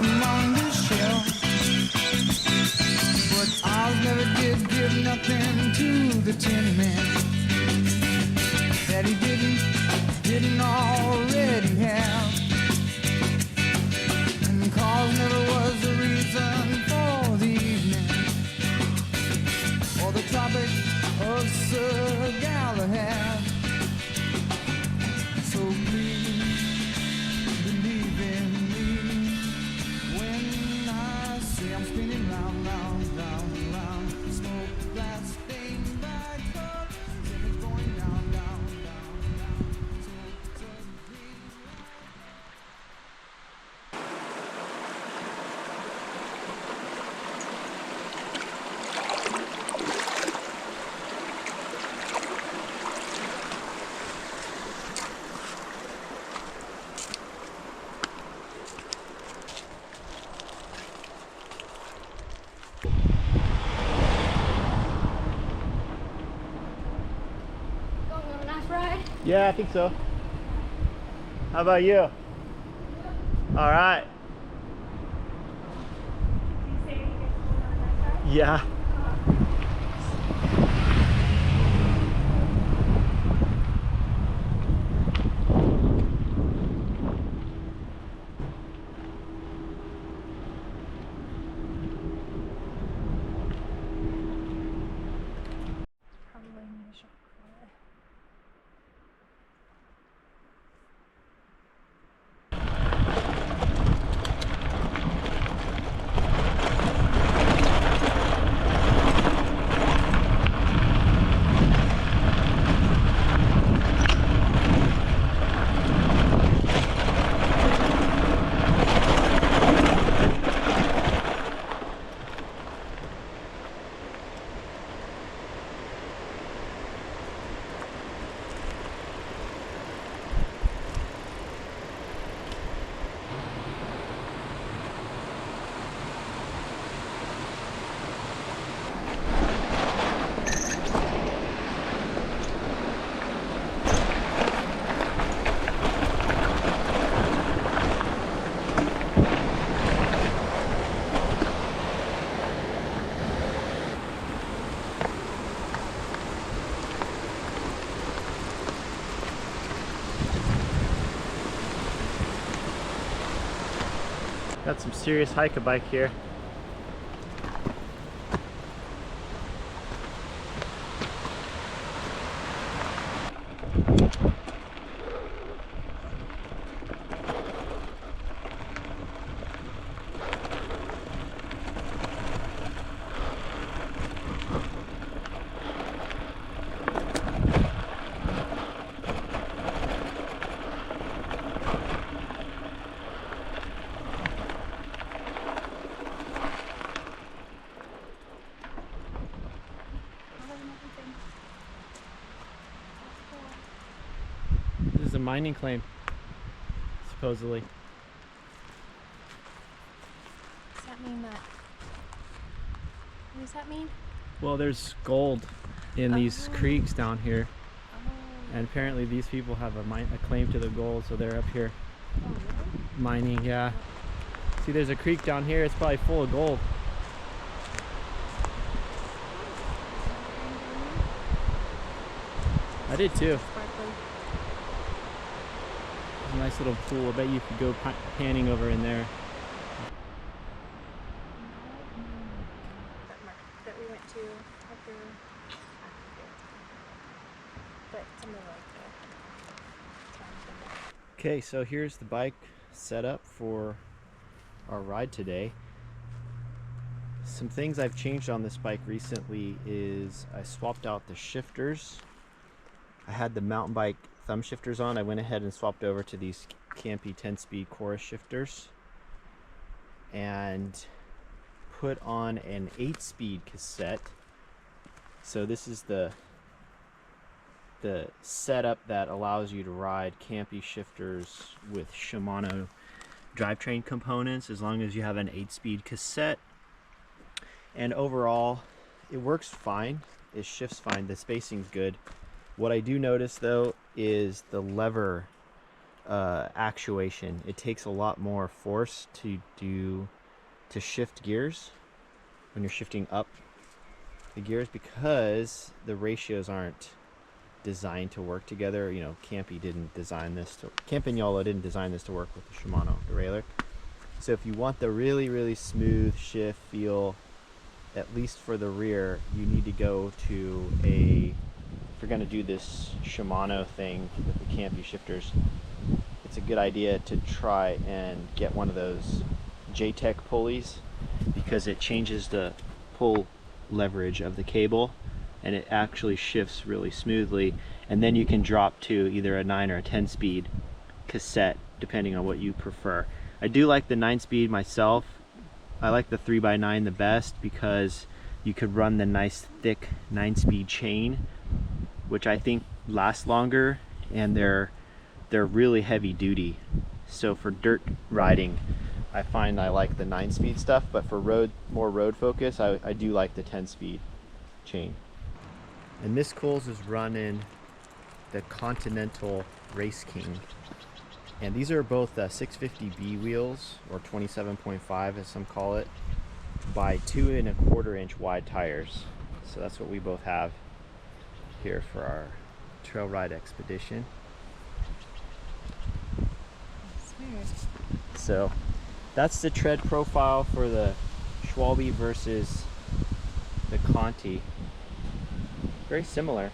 among the shells. But ours never did give nothing to the Tin Man that he didn't already have. And cause never was a reason for the evening or the Tropic of Sir Galahad. So please believe in me when I say I'm spinning round, round, round, round. Smoke glass stained by colors and it's going down, down, down, down. Smoke to green. Going on a nice ride? Yeah, I think so. How about you? All right. You say you guys going on a nice ride? Yeah. Probably need a shock collar. Got some serious hike-a-bike here. This is a mining claim, supposedly. Does that mean that? What does that mean? Well, there's gold in these creeks down here, Oh. and apparently these people have a claim to the gold, so they're up here Oh, really? mining. Yeah. See, there's a creek down here. It's probably full of gold. I did too. Sparkly. There's a nice little pool. I bet you could go panning over in there. That market that we went to after but something like that. Okay, so here's the bike setup for our ride today. Some things I've changed on this bike recently is I swapped out the shifters. I had the mountain bike thumb shifters on. I went ahead and swapped over to these Campy 10-speed chorus shifters and put on an 8-speed cassette. So this is the setup that allows you to ride Campy shifters with Shimano drivetrain components as long as you have an 8-speed cassette. And overall it works fine, it shifts fine, the spacing's good. What I do notice though is the lever actuation. It takes a lot more force to shift gears when you're shifting up the gears, because the ratios aren't designed to work together. You know, Campagnola didn't design this to work with the Shimano derailleur. So if you want the really smooth shift feel, at least for the rear, you need to go to if you're going to do this Shimano thing with the Campy shifters, it's a good idea to try and get one of those JTEC pulleys, because it changes the pull leverage of the cable and it actually shifts really smoothly, and then you can drop to either a 9 or a 10 speed cassette depending on what you prefer. I do like the 9 speed myself. I like the 3x9 the best because you could run the nice thick 9 speed chain, which I think lasts longer, and they're really heavy duty. So for dirt riding, I find I like the 9 speed stuff, but for more road focus, I do like the 10 speed chain. And Miss Coles is running the Continental Race King. And these are both 650B wheels, or 27.5 as some call it, by 2 1/4 inch wide tires. So that's what we both have here for our trail ride expedition. Smooth. So that's the tread profile for the Schwalbe versus the Conti. Very similar.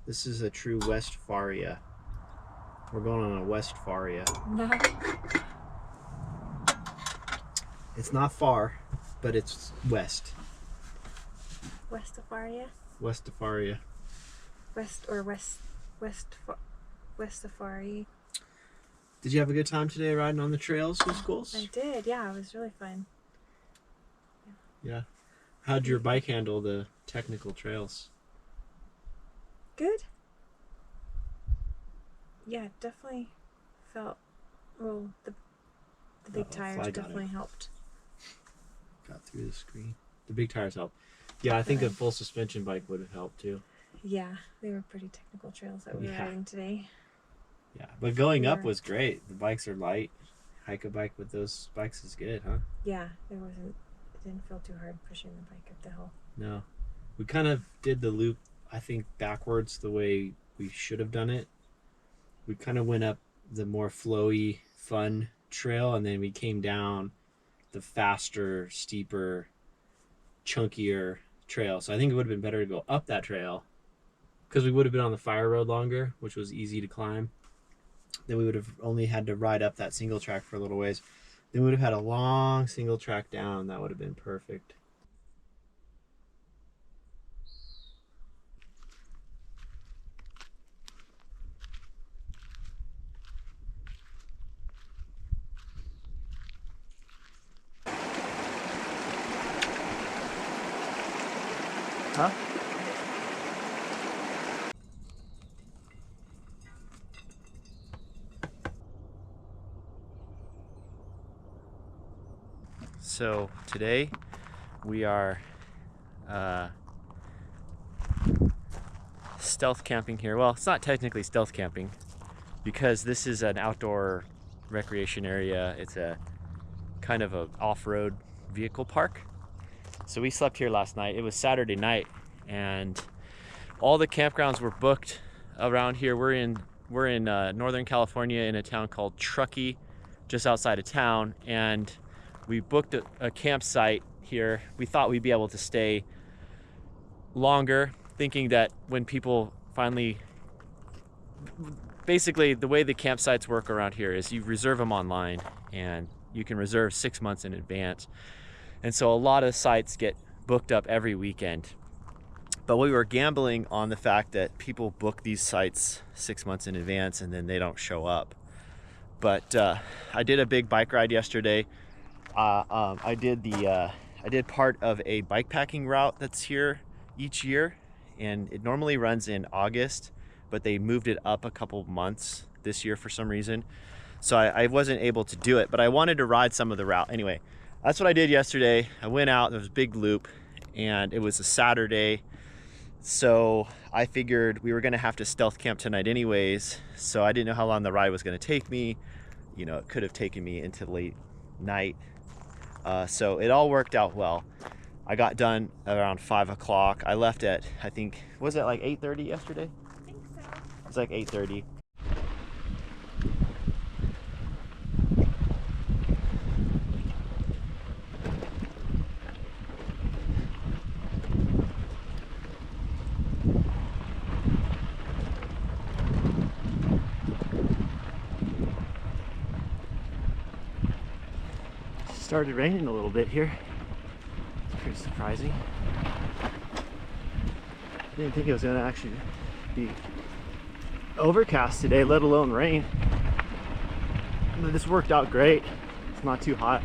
This is a true Westfaria. We're going on a Westfaria. No. It's not far, but it's west. Westafaria? Westfaria. Westafari. Did you have a good time today riding on the trails with schools? I did, yeah, it was really fun. Yeah. How'd your bike handle the technical trails? Good. Yeah, it definitely felt, well, the big tires definitely helped. Got through the screen. The big tires helped. Yeah, I think a full suspension bike would have helped too. Yeah, they were pretty technical trails that we were riding today. Yeah, but going up was great. The bikes are light. Hike a bike with those bikes is good, huh? Yeah, it didn't feel too hard pushing the bike up the hill. No. We kind of did the loop, I think, backwards the way we should have done it. We kind of went up the more flowy, fun trail, and then we came down the faster, steeper, chunkier trail. So I think it would have been better to go up that trail, because we would have been on the fire road longer, which was easy to climb. Then we would have only had to ride up that single track for a little ways. Then we would have had a long single track down. That would have been perfect. Huh? So today we are stealth camping here. Well, it's not technically stealth camping because this is an outdoor recreation area. It's a kind of a off-road vehicle park. So we slept here last night. It was Saturday night and all the campgrounds were booked around here. We're in Northern California in a town called Truckee, just outside of town, and we booked a campsite here. We thought we'd be able to stay longer, thinking that when people finally, basically the way the campsites work around here is you reserve them online and you can reserve 6 months in advance. And so a lot of sites get booked up every weekend. But we were gambling on the fact that people book these sites 6 months in advance and then they don't show up. But I did a big bike ride yesterday. I did part of a bikepacking route that's here each year, and it normally runs in August, but they moved it up a couple months this year for some reason. So I wasn't able to do it, but I wanted to ride some of the route. Anyway, that's what I did yesterday. I went out, there was a big loop, and it was a Saturday. So I figured we were gonna have to stealth camp tonight anyways, so I didn't know how long the ride was gonna take me. You know, it could have taken me into late night. So it all worked out well. I got done around 5 o'clock. I left at, I think, was it like 8:30 yesterday? I think so. It was like 8:30. Started raining a little bit here. It's pretty surprising. I didn't think it was gonna actually be overcast today, let alone rain. But this worked out great. It's not too hot.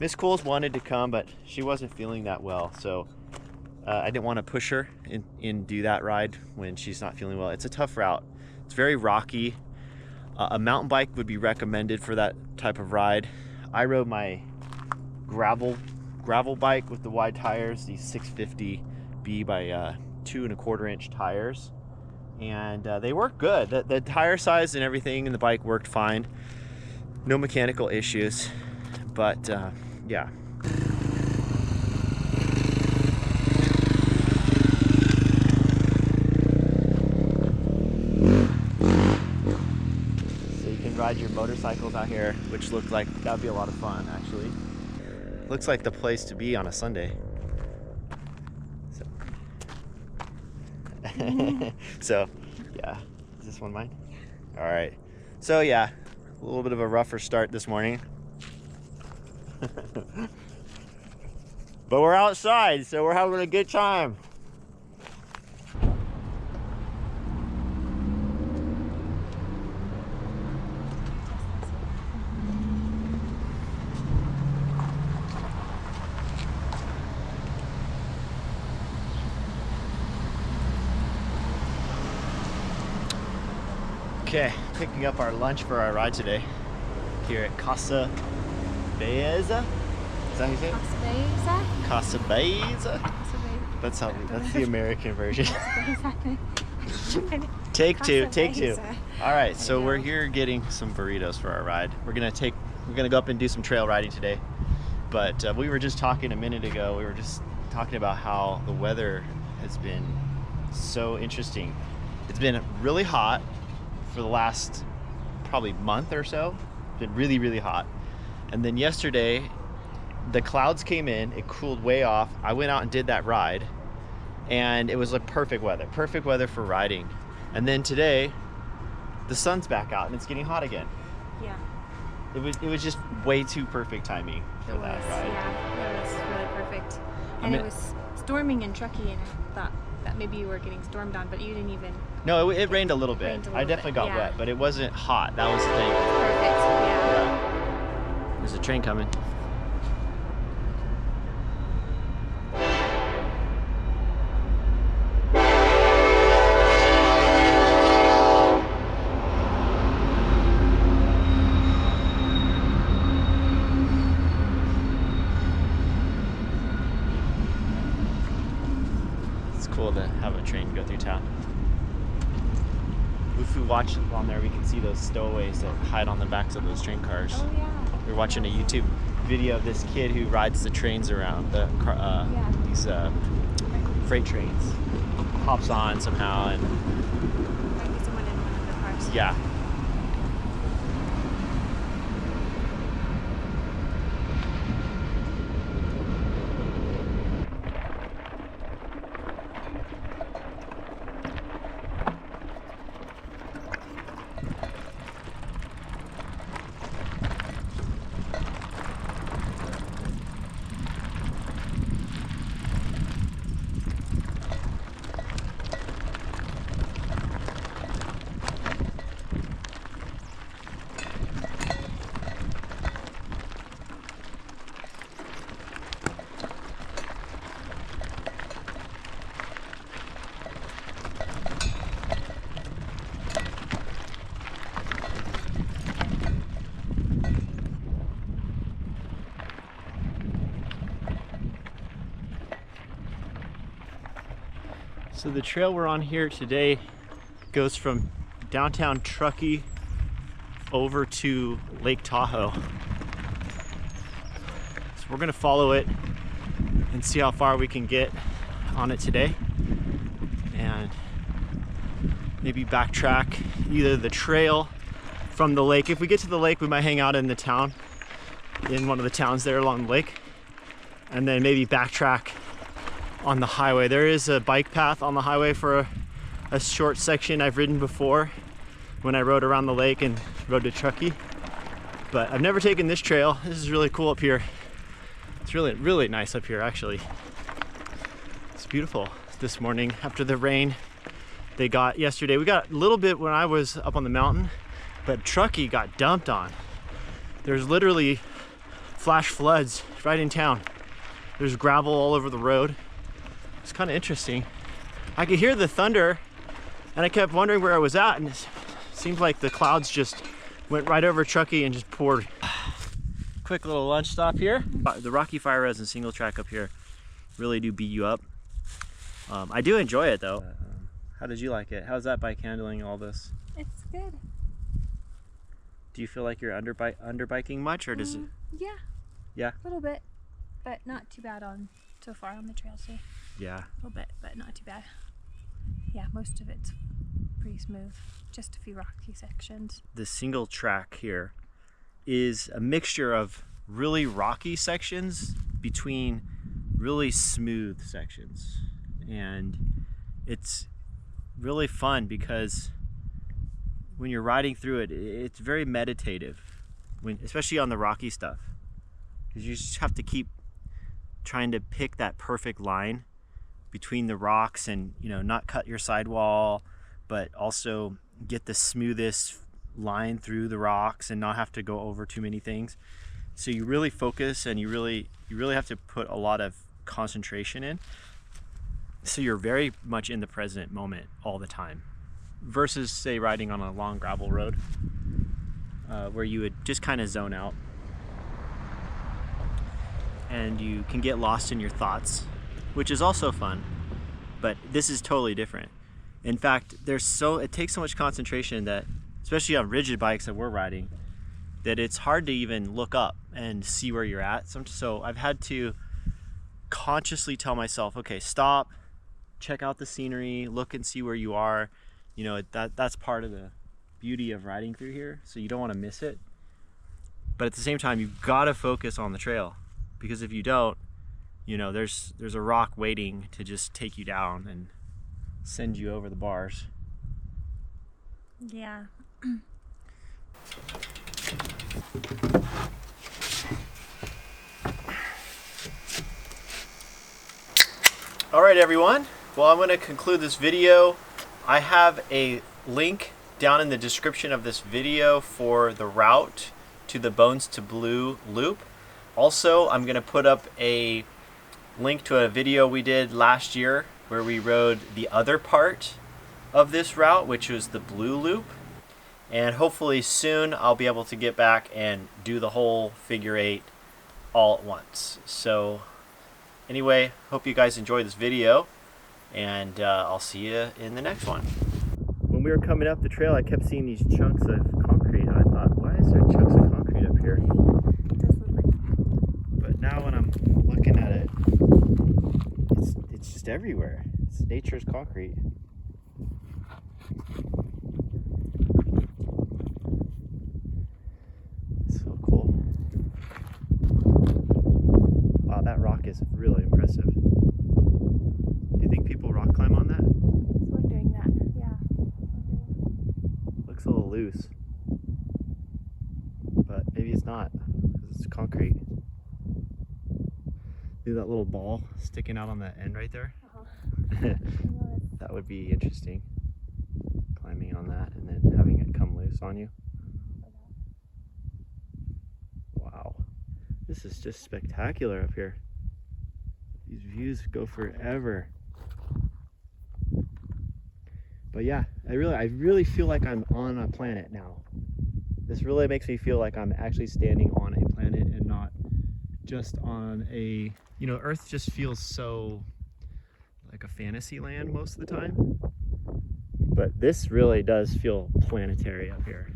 Miss Coles wanted to come, but she wasn't feeling that well, so I didn't want to push her and do that ride when she's not feeling well. It's a tough route. It's very rocky. A mountain bike would be recommended for that type of ride. I rode my gravel bike with the wide tires, these 650B by 2 1/4 inch tires, and they work good. The tire size and everything in the bike worked fine. No mechanical issues, but yeah. Ride your motorcycles out here, which looked like that would be a lot of fun. Actually, looks like the place to be on a Sunday. So, so yeah, is this one mine? All right, so yeah, a little bit of a rougher start this morning. But we're outside, so we're having a good time. Okay, picking up our lunch for our ride today here at Casa Baeza. Is that how you say it? Casa Baeza. That's the American version. Take two. All right, so we're here getting some burritos for our ride. We're gonna go up and do some trail riding today. But we were just talking a minute ago. We were just talking about how the weather has been so interesting. It's been really hot for the last probably month or so. It's been really, really hot. And then yesterday, the clouds came in, it cooled way off. I went out and did that ride, and it was like perfect weather for riding. And then today, the sun's back out and it's getting hot again. Yeah. It was just way too perfect timing for that ride. Yeah, it was really perfect. And it was storming in Truckee, and I thought that maybe you were getting stormed on, but you didn't even. No, it rained a little bit. I definitely got wet, but it wasn't hot. That was the thing. Perfect, yeah. There's a train coming. Cool to have a train go through town. If we watch on there, we can see those stowaways that hide on the backs of those train cars. Oh yeah. We're watching a YouTube video of this kid who rides the trains around these freight trains. Hops on somehow and Might be someone in one of the cars. yeah. So the trail we're on here today goes from downtown Truckee over to Lake Tahoe. So we're gonna follow it and see how far we can get on it today, and maybe backtrack either the trail from the lake. If we get to the lake, we might hang out in the town, in one of the towns there along the lake, and then maybe backtrack on the highway. There is a bike path on the highway for a short section I've ridden before when I rode around the lake and rode to Truckee, but I've never taken this trail. This is really cool up here. It's really, really nice up here actually. It's beautiful this morning after the rain they got yesterday. We got a little bit when I was up on the mountain, but Truckee got dumped on. There's literally flash floods right in town. There's gravel all over the road. It's kind of interesting. I could hear the thunder and I kept wondering where I was at, and it seems like the clouds just went right over Truckee and just poured. Quick little lunch stop here. The Rocky Fire Res and single track up here really do beat you up. I do enjoy it though. How did you like it? How's that bike handling all this? It's good. Do you feel like you're underbiking much, or does it? Yeah. Yeah. A little bit, but not too bad on so far on the trail. So Yeah. a little bit, but not too bad. Yeah, most of it's pretty smooth. Just a few rocky sections. The single track here is a mixture of really rocky sections between really smooth sections, and it's really fun because when you're riding through it, it's very meditative, especially on the rocky stuff, because you just have to keep trying to pick that perfect line between the rocks and, you know, not cut your sidewall, but also get the smoothest line through the rocks and not have to go over too many things. So you really focus, and you really have to put a lot of concentration in, so you're very much in the present moment all the time, versus say riding on a long gravel road where you would just kind of zone out and you can get lost in your thoughts, which is also fun, but this is totally different. In fact, it takes so much concentration that, especially on rigid bikes that we're riding, that it's hard to even look up and see where you're at. So I've had to consciously tell myself, okay, stop, check out the scenery, look and see where you are. You know, that's part of the beauty of riding through here, so you don't want to miss it. But at the same time, you've got to focus on the trail, because if you don't, you know, there's a rock waiting to just take you down and send you over the bars. Yeah. All right, everyone. Well, I'm going to conclude this video. I have a link down in the description of this video for the route to the Bones to Blue loop. Also, I'm going to put up a link to a video we did last year where we rode the other part of this route, which was the Blue Loop. And hopefully soon I'll be able to get back and do the whole figure 8 all at once. So anyway, hope you guys enjoyed this video, and I'll see you in the next one. When we were coming up the trail, I kept seeing these chunks of concrete, and I thought, why is there chunks of concrete up here? It does look like. But now when I'm looking at it, it's just everywhere. It's nature's concrete. So cool. Wow, that rock is really impressive. Do you think people rock climb on that? I was wondering that. Yeah. Looks a little loose. But maybe it's not, because it's concrete. See that little ball sticking out on that end right there? That would be interesting. Climbing on that and then having it come loose on you. Wow. This is just spectacular up here. These views go forever. But yeah, I really feel like I'm on a planet now. This really makes me feel like I'm actually standing on a planet and not just on a, you know, Earth just feels so like a fantasy land most of the time. But this really does feel planetary up here.